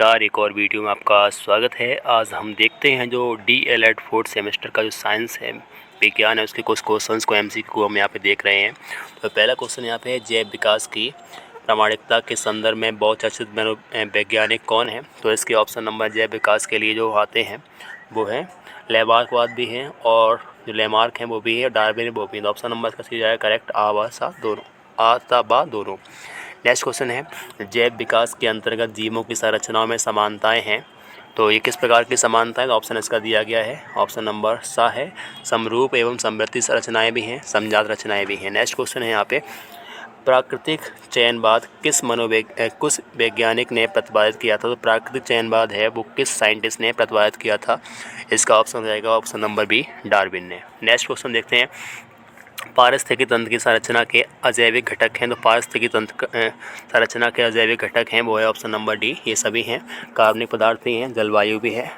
नमस्कार, एक और वीडियो में आपका स्वागत है। आज हम देखते हैं जो डीएलएड फोर्थ सेमेस्टर का जो साइंस है, विज्ञान है, उसके कुछ क्वेश्चंस को एमसीक्यू हम यहाँ पे देख रहे हैं। तो पहला क्वेश्चन यहाँ पे है, जैव विकास की प्रामाणिकता के संदर्भ में बहुचर्चित वैज्ञानिक कौन है। तो इसके ऑप्शन नंबर जैव विकास के लिए जो आते हैं वो हैं लैमार्कवाद भी हैं, और जो लैमार्क हैं वो भी है, डार्विन वो भी है। ऑप्शन नंबर इसका सही जाएगा करेक्ट, आ व सा दोनों, आ ता बा दोनों। नेक्स्ट क्वेश्चन है, जैव विकास के अंतर्गत जीवों की संरचनाओं में समानताएं हैं। तो ये किस प्रकार की समानताएं, तो ऑप्शन इसका दिया गया है, ऑप्शन नंबर सा है, समरूप एवं समवर्ती संरचनाएं भी हैं, समजात रचनाएं भी हैं। नेक्स्ट क्वेश्चन है यहाँ पे, प्राकृतिक चयनवाद किस वैज्ञानिक ने प्रतिपादित किया था। तो प्राकृतिक चयनवाद है वो किस साइंटिस्ट ने प्रतिपादित किया था। इसका ऑप्शन हो जाएगा ऑप्शन नंबर बी, डार्विन ने। नेक्स्ट क्वेश्चन देखते हैं, पारिस्थितिकी तंत्र की संरचना के अजैविक घटक हैं। तो पारिस्थितिकी तंत्र संरचना के अजैविक घटक हैं वो है ऑप्शन नंबर डी, ये सभी हैं। कार्बनिक पदार्थ भी हैं, जलवायु भी है,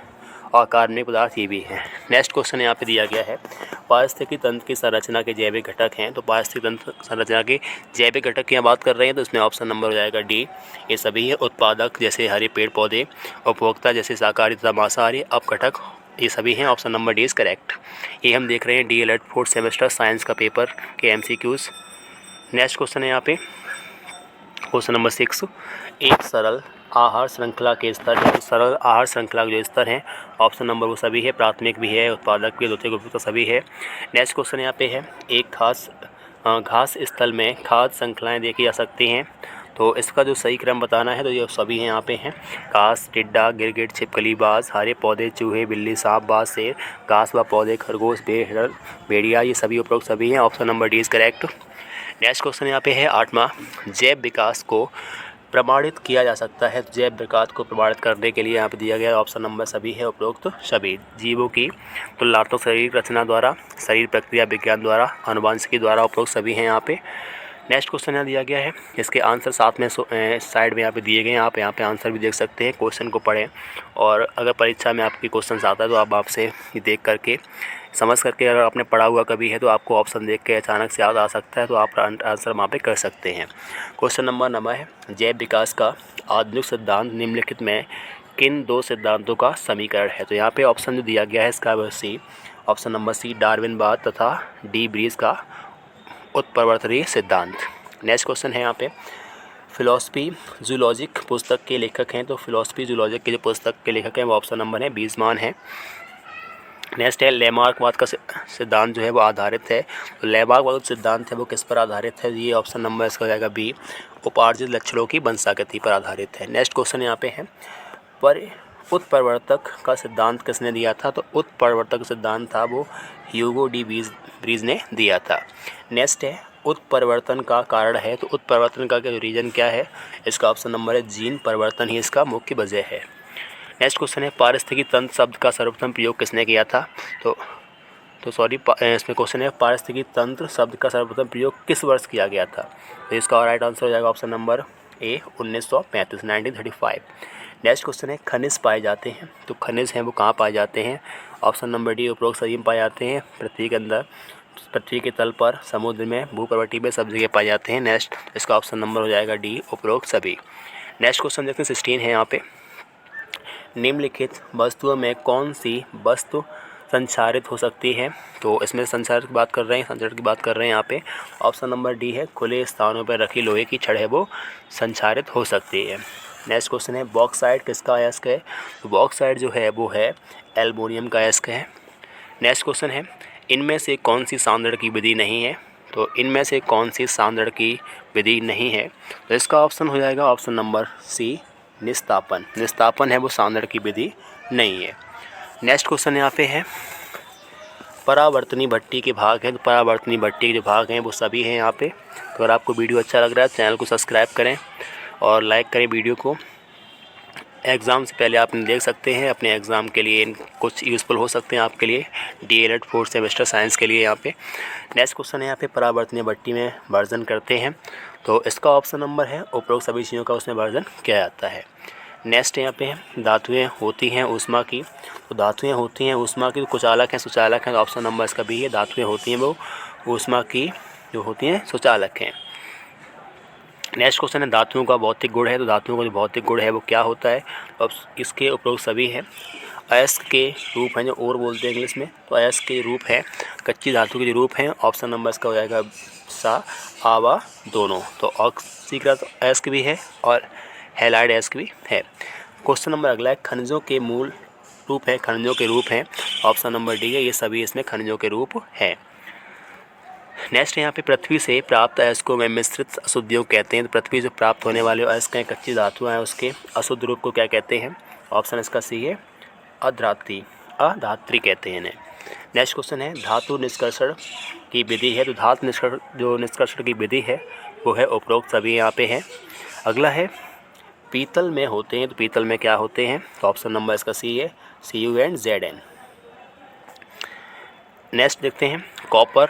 और कार्बनिक पदार्थ ये भी हैं। नेक्स्ट क्वेश्चन यहाँ पे दिया गया है, पारिस्थितिकी तंत्र की संरचना के जैविक घटक हैं। तो पारिस्थितिकी तंत्र संरचना के जैविक घटक की बात कर रहे हैं, तो इसमें ऑप्शन नंबर हो जाएगा डी, ये सभी है। उत्पादक जैसे हरे पेड़ पौधे, उपभोक्ता जैसे शाकाहारी तथा मांसाहारी, अपघटक, ये सभी हैं। Option number D is correct. ये हम देख रहे हैं डीएलएड फोर्थ सेमेस्टर साइंस का पेपर के एमसीक्यूज़। नेक्स्ट क्वेश्चन है यहाँ पे क्वेश्चन नंबर 6, एक सरल आहार श्रृंखला के स्तर है। तो सरल आहार श्रृंखला के जो स्तर हैं, ऑप्शन नंबर वो सभी है, प्राथमिक भी है, उत्पादक भी, द्वितीयक उपभोक्ता सभी है। नेक्स्ट क्वेश्चन यहाँ पे है, एक घास स्थल में खाद्य श्रृंखलाएँ देखी जा सकती हैं। तो इसका जो सही क्रम बताना है, तो ये सभी हैं यहाँ पे हैं, घास, टिड्डा, गिरगिट, छिपकली, बाज, हरे पौधे, चूहे, बिल्ली, सांप, बाज, शेर, घास व पौधे, खरगोश, भेड़िया, ये सभी उपरोक्त सभी हैं। Option number D is correct. Next question यहाँ पे है 8वां, जैव विकास को प्रमाणित किया जा सकता है। जैव विकास को प्रमाणित करने के लिए यहाँ पे दिया गया ऑप्शन नंबर सभी है, उपरोक्त सभी। जीवों की तुलनात्मक शरीर रचना द्वारा, शरीर प्रक्रिया विज्ञान द्वारा, आनुवंशिकी द्वारा, उपरोक्त सभी हैं यहाँ पे। नेक्स्ट क्वेश्चन यहाँ दिया गया है, इसके आंसर साथ में साइड में यहाँ पे दिए गए हैं, आप यहाँ पे आंसर भी देख सकते हैं। क्वेश्चन को पढ़ें, और अगर परीक्षा में आपकी क्वेश्चन आता है तो आप आपसे ये देख करके समझ करके, अगर आपने पढ़ा हुआ कभी है तो आपको ऑप्शन देख के अचानक से याद आ सकता है, तो आप आंसर वहाँ पे कर सकते हैं। क्वेश्चन नंबर 9 है, जैव विकास का आधुनिक सिद्धांत निम्नलिखित में किन दो सिद्धांतों का समीकरण है। तो यहाँ पे ऑप्शन जो दिया गया है इसका वो सी, ऑप्शन नंबर सी डार्विनवाद तथा डी ब्रीज का उत्परिवर्तनीय सिद्धांत। नेक्स्ट क्वेश्चन है यहाँ पे, फिलॉसफी जूलॉजिक पुस्तक के लेखक हैं। तो फिलॉसफी जूलॉजिक के जो पुस्तक के लेखक हैं वो ऑप्शन नंबर है बीजमान है। नेक्स्ट है, लैमार्कवाद का सिद्धांत जो है वो आधारित है। तो लैमार्कवाद सिद्धांत है वो किस पर आधारित है, ये ऑप्शन नंबर इसका हो जाएगा बी, उपार्जित लक्षणों की वंशागति पर आधारित है। नेक्स्ट क्वेश्चन यहाँ पे है, पर उत्परिवर्तक का सिद्धांत किसने दिया था। तो उत्परिवर्तक सिद्धांत था वो ह्यूगो डी ब्रीज ने दिया था। नेक्स्ट है, उत्परिवर्तन का कारण है। तो उत्परिवर्तन का रीजन क्या है, इसका ऑप्शन नंबर है जीन परिवर्तन ही इसका मुख्य वजह है। नेक्स्ट क्वेश्चन है, पारिस्थितिकी तंत्र शब्द का सर्वप्रथम प्रयोग किसने किया था। इसमें क्वेश्चन है, पारिस्थितिकी तंत्र शब्द का सर्वप्रथम प्रयोग किस वर्ष किया गया था। तो इसका राइट आंसर हो जाएगा option number A 1935, 1935। Next question है, खनिज पाए जाते हैं। तो खनिज हैं वो कहाँ पाए जाते हैं, ऑप्शन नंबर डी उपरोक्त सभी में पाए जाते हैं, पृथ्वी के अंदर, पृथ्वी के तल पर, समुद्र में, भूप्रवृत्ति में, सब जगह पाए जाते हैं। नेक्स्ट इसका ऑप्शन नंबर हो जाएगा डी, उपरोक्त सभी। नेक्स्ट क्वेश्चन देखते हैं 16 है यहाँ पे, निम्नलिखित वस्तुओं में कौन सी वस्तु संचारित हो सकती है। तो इसमें संचारित की बात कर रहे हैं, संचारित की बात कर रहे हैं यहाँ पे, ऑप्शन नंबर डी है, खुले स्थानों पर रखी लोहे की छड़ है वो संचारित हो सकती है। नेक्स्ट क्वेश्चन है, बॉक्साइट किसका अयस्क है। तो बॉक्साइट जो है वो है एल्युमिनियम का अयस्क है। नेक्स्ट क्वेश्चन है, इनमें से कौन सी सांद्रण की विधि नहीं है। तो इनमें से कौन सी सांद्रण की विधि नहीं है, तो इसका ऑप्शन हो जाएगा ऑप्शन नंबर सी, निस्तापन। निस्तापन है वो सांद्रण की विधि नहीं है। नेक्स्ट क्वेश्चन यहाँ पे है, परावर्तनी भट्टी के भाग हैं। तो परावर्तनी भट्टी के जो भाग हैं वो सभी हैं यहाँ पे। तो अगर आपको वीडियो अच्छा लग रहा है चैनल को सब्सक्राइब करें और लाइक करें वीडियो को। एग्ज़ाम से पहले आप देख सकते हैं, अपने एग्ज़ाम के लिए कुछ यूज़फुल हो सकते हैं आपके लिए, डीएलएड फोर्थ सेमेस्टर साइंस के लिए यहाँ पे। नेक्स्ट क्वेश्चन है यहाँ पे, परावर्तनीय भट्टी में वर्जन करते हैं। तो इसका ऑप्शन नंबर है, उपरोक्त सभी चीज़ों का उसमें वर्जन किया जाता है। नेक्स्ट यहाँ पे धातुएँ होती हैं ऊष्मा की। तो धातुएँ होती हैं ऊष्मा की, तो कुचालक हैं, सुचालक हैं। तो ऑप्शन नंबर इसका भी है, धातुएँ होती हैं वो ऊष्मा की जो होती हैं सुचालक हैं। नेक्स्ट क्वेश्चन है धातुओं का भौतिक गुण है, तो धातुओं का जो भौतिक गुण है वो क्या होता है। तो अब इसके उपरोक्त सभी हैं। अयस्क के रूप हैं जो और बोलते हैं इंग्लिश में, तो अयस्क के रूप है कच्ची धातु के जो रूप हैं, ऑप्शन नंबर इसका हो जाएगा सा, आवा दोनों। तो ऑक्सीकृत अयस्क भी है और हैलाइड अयस्क भी है। क्वेश्चन नंबर अगला है खनिजों के मूल रूप है, खनिजों के रूप हैं, ऑप्शन नंबर डी है, ये सभी इसमें खनिजों के रूप हैं। नेक्स्ट यहाँ पे पृथ्वी से प्राप्त अयस्कों में मिश्रित अशुद्धियों कहते हैं। तो पृथ्वी से प्राप्त होने वाले अयस्क हैं, कच्ची धातुएं हैं, उसके अशुद्ध रूप को क्या कहते हैं, ऑप्शन इसका सी है, अधात्री कहते हैं इन्हें। नेक्स्ट क्वेश्चन है धातु निष्कर्षण की विधि है, तो धातु निष्कर्षण की विधि है वो है उपरोक्त सभी यहाँ पे हैं। अगला है पीतल में होते हैं, तो पीतल में क्या होते हैं, तो ऑप्शन नंबर इसका सी है, CuNZn। नेक्स्ट देखते हैं कॉपर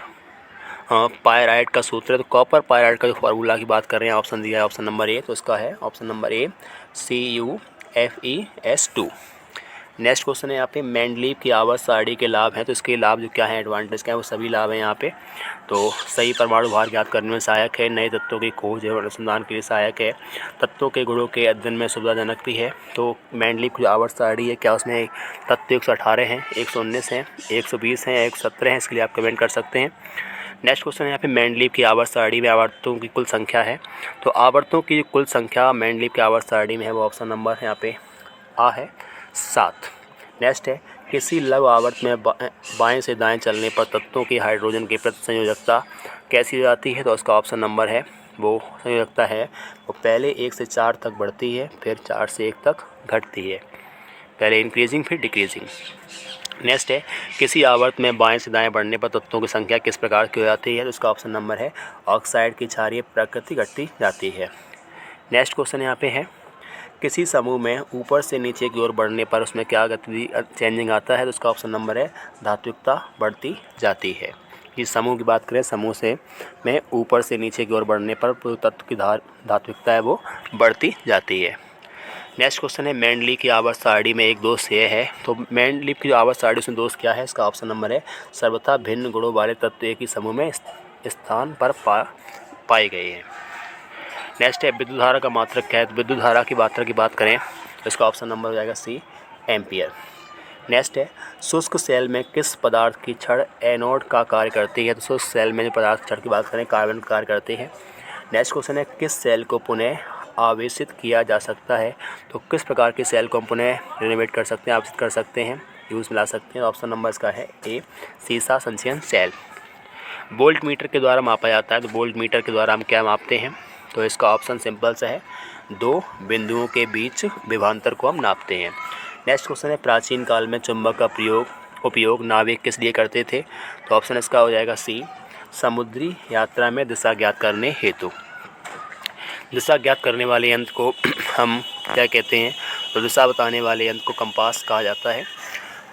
पायराइड का सूत्र है, तो कॉपर पायराइड का जो फार्मूला की बात कर रहे हैं, ऑप्शन दिया है ऑप्शन नंबर ए, तो इसका है option number A CuFeS2। Next question है यहाँ पे मेंडलीव की आवर्त सारणी के लाभ हैं, तो इसके लाभ जो क्या है, एडवांटेज क्या है, वो सभी लाभ हैं यहाँ पे। तो सही परमाणु भार ज्ञात करने में सहायक है, नए तत्वों की खोज एवं अनुसंधान के लिए सहायक है, तत्वों के गुणों के अध्ययन में सुविधाजनक भी है। तो मेंडलीव की आवर्त सारणी है, क्या उसमें तत्व 118 हैं, 119 हैं, 120 हैं, 117 हैं, इसके लिए आप कमेंट कर सकते हैं। नेक्स्ट क्वेश्चन है यहाँ पे मेंडलीव की आवर्त सारणी में आवर्तों की कुल संख्या है, तो आवर्तों की कुल संख्या मेंडलीव की आवर्त सारणी में है वो ऑप्शन नंबर यहाँ पे आ है 7। नेक्स्ट है किसी लघु आवर्त में बाएं से दाएं चलने पर तत्वों की हाइड्रोजन की प्रति संयोजकता कैसी हो जाती है, तो उसका ऑप्शन नंबर है वो संयोजकता है वो पहले 1 से 4 तक बढ़ती है, फिर 4 से 1 तक घटती है, पहले इंक्रीजिंग फिर डिक्रीजिंग। नेक्स्ट है किसी आवर्त में बाएं से दाएं बढ़ने पर तत्वों की संख्या किस प्रकार की हो जाती है, तो उसका ऑप्शन नंबर है ऑक्साइड की क्षारीय प्रकृति घटती जाती है। नेक्स्ट क्वेश्चन यहाँ पे है किसी समूह में ऊपर से नीचे की ओर बढ़ने पर उसमें क्या गतिविधि चेंजिंग आता है, तो उसका ऑप्शन नंबर है धात्विकता बढ़ती जाती है। इस समूह की बात करें, समूह से में ऊपर से नीचे की ओर बढ़ने पर तत्व की धात्विकता है वो बढ़ती जाती है। नेक्स्ट क्वेश्चन है मेंडलीव की आवर्त सारणी में एक दोष यह है, तो मेंडलीव की आवर्त सारणी में दोष क्या है, इसका ऑप्शन नंबर है सर्वथा भिन्न गुणों वाले तत्व एक ही समूह में स्थान पर पाए गए हैं। नेक्स्ट है विद्युत धारा का मात्रक क्या है, तो विद्युत धारा की मात्रा की बात करें तो इसका ऑप्शन नंबर हो जाएगा सी, एम्पियर। नेक्स्ट है शुष्क सेल में किस पदार्थ की छड़ एनोड का कार्य करती है, तो शुष्क सेल में जो पदार्थ छड़ की बात करें कार्बन का कार्य करते हैं। नेक्स्ट क्वेश्चन है किस सेल को पुनः आवेशित किया जा सकता है, तो किस प्रकार के सेल को हम पुनः रिनोवेट कर सकते हैं, आवेशित कर सकते हैं, यूज़ मिला सकते हैं, ऑप्शन नंबर इसका है ए, सीसा संचयन सेल। वोल्ट मीटर के द्वारा मापा जाता है, तो वोल्ट मीटर के द्वारा हम क्या मापते हैं, तो इसका ऑप्शन सिंपल सा है, दो बिंदुओं के बीच विभवांतर को हम नापते हैं। नेक्स्ट क्वेश्चन है प्राचीन काल में चुंबक का उपयोग नाविक किस लिए करते थे, तो ऑप्शन इसका हो जाएगा सी, समुद्री यात्रा में दिशा ज्ञात करने हेतु। दिशा ज्ञात करने वाले यंत्र को हम क्या कहते हैं, तो दिशा बताने वाले यंत्र को कंपास कहा जाता है।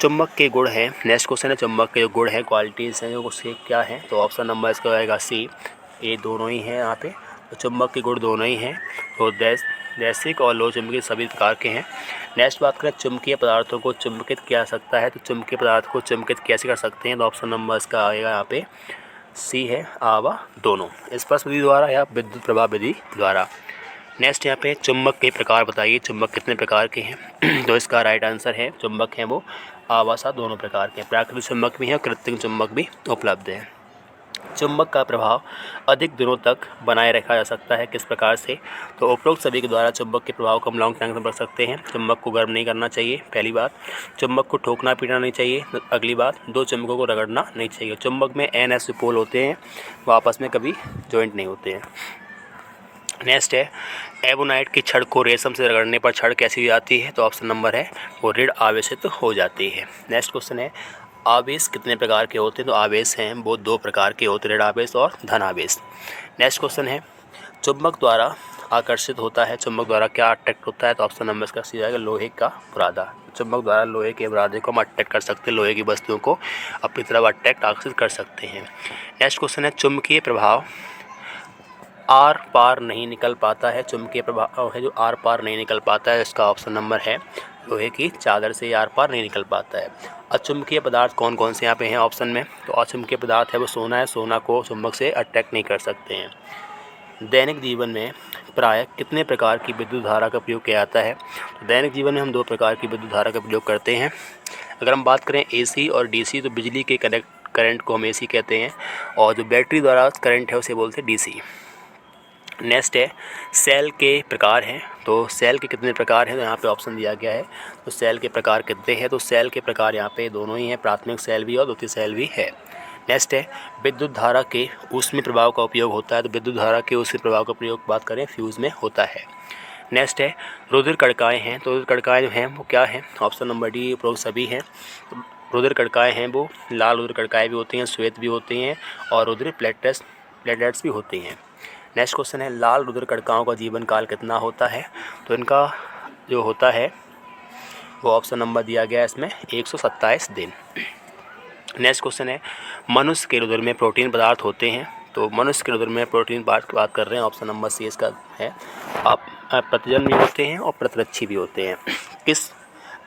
चुंबक के गुण हैं, नेक्स्ट क्वेश्चन है चुंबक के जो गुण हैं, क्वालिटीज़ हैं, जो उसके क्या हैं, तो ऑप्शन नंबर इसका आएगा सी, ए दोनों ही हैं यहाँ पे, तो चुंबक के गुण दोनों ही हैं, तो दैसिक और लो चुंबकीय सभी प्रकार के हैं। नेक्स्ट बात करें चुंबकीय पदार्थों को चुंबकित किया जा सकता है, तो चुंबकीय पदार्थ को चुंबकित कैसे कर सकते हैं, तो ऑप्शन नंबर इसका आएगा यहाँ पे सी है, आवा दोनों, स्पर्श विधि द्वारा या विद्युत प्रवाह विधि द्वारा। नेक्स्ट यहाँ पे चुंबक के प्रकार बताइए, चुंबक कितने प्रकार के हैं, तो इसका राइट आंसर है चुंबक हैं वो आवासा दोनों प्रकार के हैं, प्राकृतिक चुंबक भी हैं और कृत्रिम चुंबक भी उपलब्ध है। चुंबक का प्रभाव अधिक दिनों तक बनाए रखा जा सकता है किस प्रकार से, तो उपरोक्त सभी के द्वारा चुंबक के प्रभाव को हम लॉन्ग टाइम तक रख सकते हैं। चुंबक को गर्म नहीं करना चाहिए, पहली बात, चुंबक को ठोकना पीटना नहीं चाहिए, अगली बात, दो चुंबकों को रगड़ना नहीं चाहिए। चुंबक में NS पोल होते हैं वो आपस में कभी जॉइंट नहीं होते हैं। नेक्स्ट है एबोनाइट की छड़ को रेशम से रगड़ने पर छड़ कैसी हो जाती है, तो ऑप्शन नंबर है वो ऋण आवेशित हो जाती है। नेक्स्ट क्वेश्चन है आवेश कितने प्रकार के होते हैं, तो आवेश हैं वो दो प्रकार के होते हैं, ऋण आवेश और धन आवेश। नेक्स्ट क्वेश्चन है चुंबक द्वारा आकर्षित होता है, चुंबक द्वारा क्या अट्रैक्ट होता है, तो ऑप्शन नंबर इसका सी जाएगा लोहे का बुरादा। चुंबक द्वारा लोहे के बुरादे को हम अट्रैक्ट कर सकते हैं, लोहे की वस्तुओं को अपनी तरफ अट्रैक्ट आकर्षित कर सकते हैं। नेक्स्ट क्वेश्चन है चुंबकीय प्रभाव आर पार नहीं निकल पाता है, चुंबकीय प्रभाव है जो आर पार नहीं निकल पाता है, इसका ऑप्शन नंबर है लोहे की चादर से आर पार नहीं निकल पाता है। अचुंबकीय पदार्थ कौन कौन से यहाँ पे हैं ऑप्शन में, तो अचुंबकीय पदार्थ है वो सोना है, सोना को चुंबक से अट्रैक्ट नहीं कर सकते हैं। दैनिक जीवन में प्रायः कितने प्रकार की विद्युत धारा का प्रयोग किया जाता है? तो दैनिक जीवन में हम 2 प्रकार की विद्युत धारा का प्रयोग करते हैं। अगर हम बात करें एसी और डीसी, तो बिजली के करंट को हम एसी कहते हैं, और जो बैटरी द्वारा करंट है उसे बोलते हैं डीसी। नेक्स्ट है सेल के प्रकार हैं। तो सेल के कितने प्रकार हैं? तो यहाँ पे ऑप्शन दिया गया है। तो सेल के प्रकार कितने हैं? तो सेल के प्रकार यहाँ पे दोनों ही हैं, प्राथमिक सेल भी और द्वितीय सेल भी है। नेक्स्ट है विद्युत धारा के ऊष्मीय प्रभाव का उपयोग होता है। तो विद्युत धारा के ऊष्मीय प्रभाव का प्रयोग बात करें फ्यूज़ में होता है। नेक्स्ट है रुधिर कणिकाएँ हैं। तो रुधिर कणिकाएँ जो हैं वो क्या हैं? ऑप्शन नंबर डी उपरोक्त सभी हैं। रुधिर कणिकाएँ हैं वो लाल रुधिर कणिकाएँ भी होती हैं, श्वेत भी होती हैं, और रुधिर प्लेटलेट्स भी होती हैं। नेक्स्ट क्वेश्चन है लाल रुधिर कणिकाओं का जीवन काल कितना होता है? तो इनका जो होता है वो ऑप्शन नंबर दिया गया है इसमें 127 दिन। नेक्स्ट क्वेश्चन है मनुष्य के रुधिर में प्रोटीन पदार्थ होते हैं। तो मनुष्य के रुधिर में प्रोटीन बात कर रहे हैं, ऑप्शन नंबर सी इसका है। आप प्रतिजन भी होते हैं और प्रतिरक्षी भी होते हैं। किस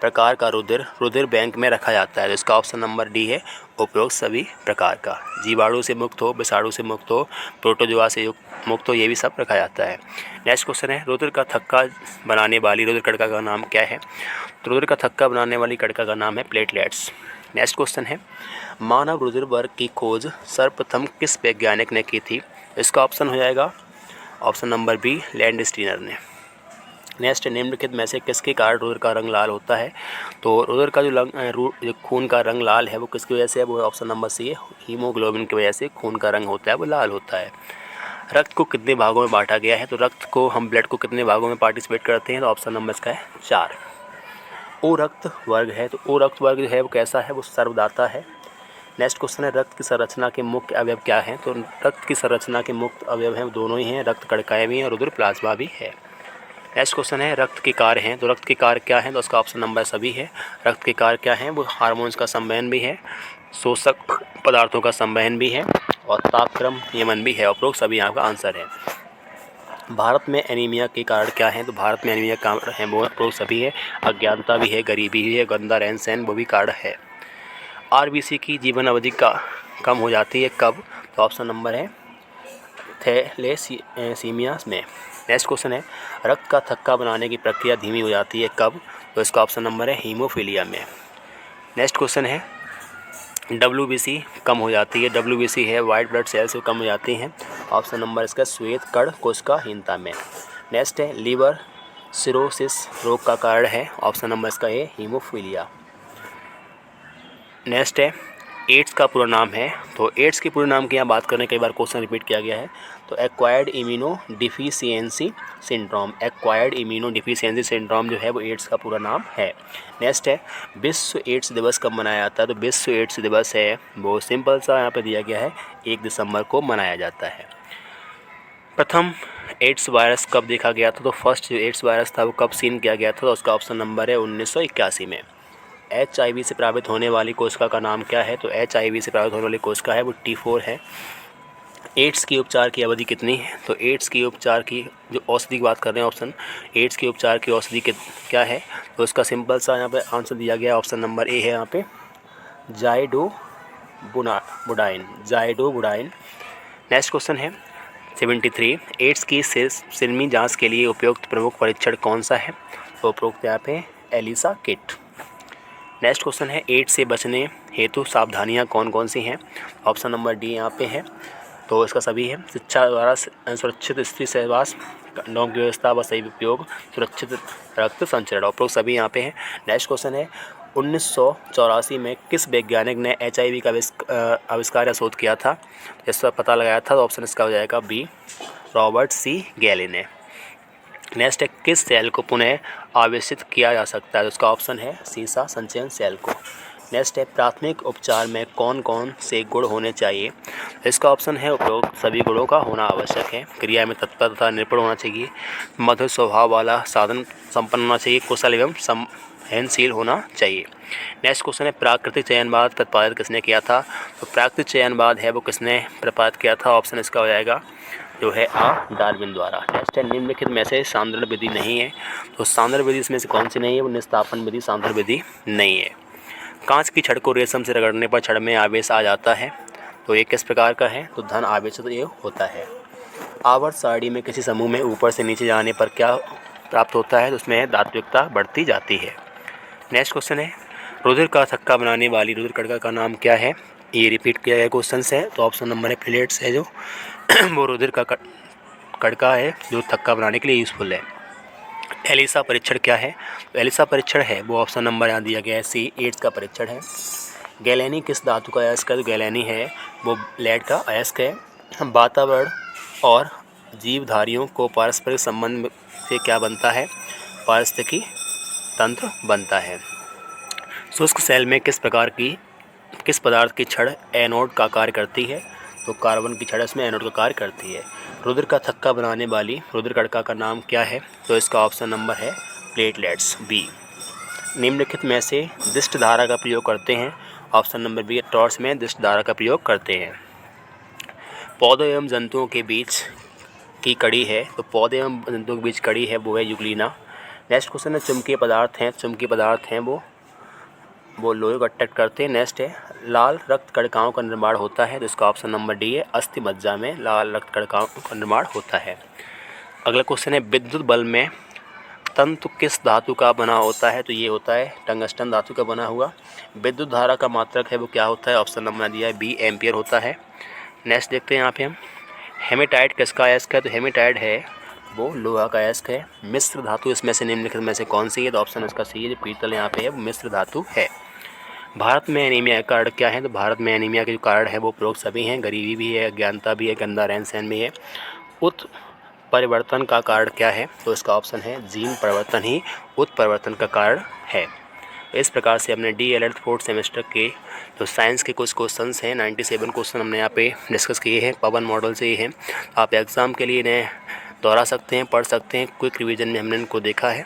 प्रकार का रुधिर बैंक में रखा जाता है? तो इसका ऑप्शन नंबर डी है उपरोक्त सभी प्रकार का। जीवाणु से मुक्त हो, विषाणु से मुक्त हो, प्रोटोजोआ से मुक्त हो, ये भी सब रखा जाता है। नेक्स्ट क्वेश्चन है रुधिर का थक्का बनाने वाली रुधिर कणिका का नाम क्या है? तो रुधिर का थक्का बनाने वाली कणिका का नाम है प्लेटलेट्स। नेक्स्ट क्वेश्चन है मानव रुधिर वर्ग की खोज सर्वप्रथम किस वैज्ञानिक ने की थी? इसका ऑप्शन हो जाएगा ऑप्शन नंबर बी लैंडस्टीनर ने। नेक्स्ट निम्नलिखित में से किसके कारण रुधिर का रंग लाल होता है? तो रुधिर का जो खून का रंग लाल है वो किसकी वजह से है? वो ऑप्शन नंबर सी है हीमोग्लोबिन की वजह से खून का रंग होता है वो लाल होता है। रक्त को कितने भागों में बांटा गया है? तो रक्त को हम ब्लड को कितने भागों में पार्टिसिपेट करते हैं? तो ऑप्शन नंबर इसका है 4। ओ रक्त वर्ग है। तो ओ रक्त वर्ग जो है वो कैसा है? वो सर्वदाता है। नेक्स्ट क्वेश्चन है रक्त की संरचना के मुख्य अवयव क्या हैं? तो रक्त की संरचना के मुख्य अवयव हैं दोनों ही हैं, रक्त कणिकाएँ भी हैं और रुधिर प्लाज्मा भी है। नेक्स्ट क्वेश्चन है रक्त के कार्य हैं। तो रक्त के कार्य क्या हैं? तो उसका ऑप्शन नंबर सभी है। रक्त के कार्य क्या हैं? वो हार्मोन्स का संवहन भी है, शोषक पदार्थों का संवहन भी है, और तापक्रम नियमन भी है। उपरोक्त सभी यहाँ का आंसर है। भारत में एनीमिया के कारण क्या है? तो भारत में एनीमिया का कारण है वो उपरोक्त सभी है। अज्ञानता भी है, गरीबी भी है, गंदा रहन सहन वो भी कारण है। आरबीसी की जीवन अवधि का कम हो जाती है कब? तो ऑप्शन नंबर है थैलेसीमिया में। नेक्स्ट क्वेश्चन है रक्त का थक्का बनाने की प्रक्रिया धीमी हो जाती है कब? तो इसका ऑप्शन नंबर है हीमोफीलिया में। नेक्स्ट क्वेश्चन है WBC कम हो जाती है। WBC है वाइट ब्लड सेल से कम हो जाती हैं। ऑप्शन नंबर इसका श्वेत कण कोशिकाहीनता में। नेक्स्ट है लीवर सिरोसिस रोग का कारण है। ऑप्शन नंबर इसका है हीमोफीलिया। नेक्स्ट है एड्स का पूरा नाम है। तो एड्स के पूरे नाम की यहाँ बात करें, कई बार क्वेश्चन रिपीट किया गया है। तो acquired immuno deficiency syndrome. Acquired immuno deficiency syndrome जो है वो एड्स का पूरा नाम है। नेक्स्ट है विश्व एड्स दिवस कब मनाया जाता है? तो विश्व एड्स दिवस है वो सिंपल सा यहाँ पे दिया गया है 1 दिसंबर को मनाया जाता है। प्रथम एड्स वायरस कब देखा गया था? तो फर्स्ट जो एड्स वायरस था वो कब सीन किया गया था? तो उसका ऑप्शन नंबर है 1981 में। HIV से प्रभावित होने वाली कोशिका का नाम क्या है? तो HIV से प्रभावित होने वाली कोशिका है वो T4 है। एड्स की उपचार की अवधि कितनी है? तो एड्स की उपचार की जो औषधि की बात कर रहे हैं ऑप्शन, एड्स के उपचार की औषधि क्या है? तो उसका सिंपल सा यहाँ पे आंसर दिया गया है, ऑप्शन नंबर ए है यहाँ पे जाइडोबुडाइन। नेक्स्ट क्वेश्चन है 73 एड्स की सिरमी जाँच के लिए उपयुक्त प्रमुख परीक्षण कौन सा है? तो उपरोक्त यहाँ पे एलिसा किट। नेक्स्ट क्वेश्चन है एड्स से बचने हेतु सावधानियां कौन कौन सी हैं? ऑप्शन नंबर डी यहाँ पे है। तो इसका सभी है शिक्षा द्वारा सुरक्षित स्त्री सहवास, कंडोम की व्यवस्था व सही उपयोग, सुरक्षित रक्त संचरण। उपरोक्त सभी यहाँ पे हैं। नेक्स्ट क्वेश्चन है 1984 में किस वैज्ञानिक ने HIV का आविष्कार या शोध किया था? इसका पता लगाया था। तो ऑप्शन इसका हो जाएगा बी रॉबर्ट C गैले ने। नेक्स्ट है किस सेल को पुनः आवेशित किया जा सकता है? तो उसका ऑप्शन है सीसा संचयन सेल को। नेक्स्ट है प्राथमिक उपचार में कौन कौन से गुण होने चाहिए? इसका ऑप्शन है उपरोक्त सभी गुणों का होना आवश्यक है। क्रिया में तत्पर तथा निपुण होना चाहिए, मधुर स्वभाव वाला साधन संपन्न होना चाहिए, कुशल एवं संहनशील होना चाहिए। नेक्स्ट क्वेश्चन है प्राकृतिक चयनवाद प्रतिपादित किसने किया था? तो प्राकृतिक चयनवाद है वो किसने प्रतिपादित किया था? ऑप्शन इसका हो जाएगा जो है डार्विन द्वारा। नेक्स्ट है निम्नलिखित में से सांद्रण विधि नहीं है। तो सांद्रण विधि इसमें से कौन सी नहीं है? वो निस्तापन विधि सांद्रण विधि नहीं है। कांच की छड़ को रेशम से रगड़ने पर छड़ में आवेश आ जाता है। तो ये किस प्रकार का है? तो धन आवेशित ये होता है। आवर्त सारणी में किसी समूह में ऊपर से नीचे जाने पर क्या प्राप्त होता है, तो उसमें धात्विकता बढ़ती जाती है। नेक्स्ट क्वेश्चन है, रुधिर का थक्का बनाने वाली रुधिर कणिका का नाम क्या है। ये रिपीट किया गया क्वेश्चन है, तो ऑप्शन नंबर है प्लेट्स है जो वो रुधिर का कणिका है जो थक्का बनाने के लिए यूज़फुल है। एलिसा परीक्षण क्या है, तो एलिसा परीक्षण है वो ऑप्शन नंबर यहाँ दिया गया है सी, एड्स का परीक्षण है। गैलेनी किस धातु का अयस्क है, तो गैलेनी है वो लेड का अयस्क है। वातावरण और जीवधारियों को पारस्परिक संबंध से क्या बनता है, पारिस्थितिकी तंत्र बनता है। शुष्क सेल में किस पदार्थ की छड़ एनोड का कार्य करती है, तो कार्बन की छड़ इसमें एनोड का कार्य करती है। रुधिर का थक्का बनाने वाली रुधिर कणिका का नाम क्या है, तो इसका ऑप्शन नंबर है प्लेटलेट्स बी। निम्नलिखित में से दिष्ट धारा का प्रयोग करते हैं, ऑप्शन नंबर बी टॉर्च में दिष्ट धारा का प्रयोग करते हैं। पौधों एवं जंतुओं के बीच की कड़ी है, तो पौधे एवं जंतुओं के बीच कड़ी है वो है यूग्लिना। नेक्स्ट क्वेश्चन है, चुंबकीय पदार्थ हैं वो लोहे को अट्रैक्ट करते हैं। नेक्स्ट है, लाल रक्त कणिकाओं का निर्माण होता है, तो इसका ऑप्शन नंबर डी है, अस्थि मज्जा में लाल रक्त कणिकाओं का निर्माण होता है। अगला क्वेश्चन है, विद्युत बल में तंतु किस धातु का बना होता है, तो ये होता है टंगस्टन धातु का बना हुआ। विद्युत धारा का मात्रक है वो क्या होता है, ऑप्शन नंबर दिया है बी, एम्पियर होता है। नेक्स्ट देखते हैं यहाँ पे हम, हेमेटाइट किसका अयस्क है, तो हेमेटाइट है वो लोहा का अयस्क है। मिश्र धातु इसमें से निम्नलिखित में से कौन सी है, तो ऑप्शन इसका सी है, जो पीतल यहाँ पे है वो मिश्र धातु है। भारत में एनीमिया का कारण क्या है, तो भारत में एनीमिया के जो कारण है वो प्रमुख सभी हैं, गरीबी भी है, अज्ञानता भी है, गंदा रहन सहन भी है। उत्परिवर्तन का कारण क्या है, तो इसका ऑप्शन है जीन परिवर्तन ही उत्परिवर्तन का कारण है। इस प्रकार से हमने DL फोर्थ सेमेस्टर के जो साइंस के कुछ क्वेश्चंस हैं 97 क्वेश्चन हमने यहाँ पे डिस्कस किए हैं, पवन मॉडल से ही हैं। आप एग्ज़ाम के लिए इन्हें दोहरा सकते हैं, पढ़ सकते हैं। क्विक रिवीजन में हमने इनको देखा है।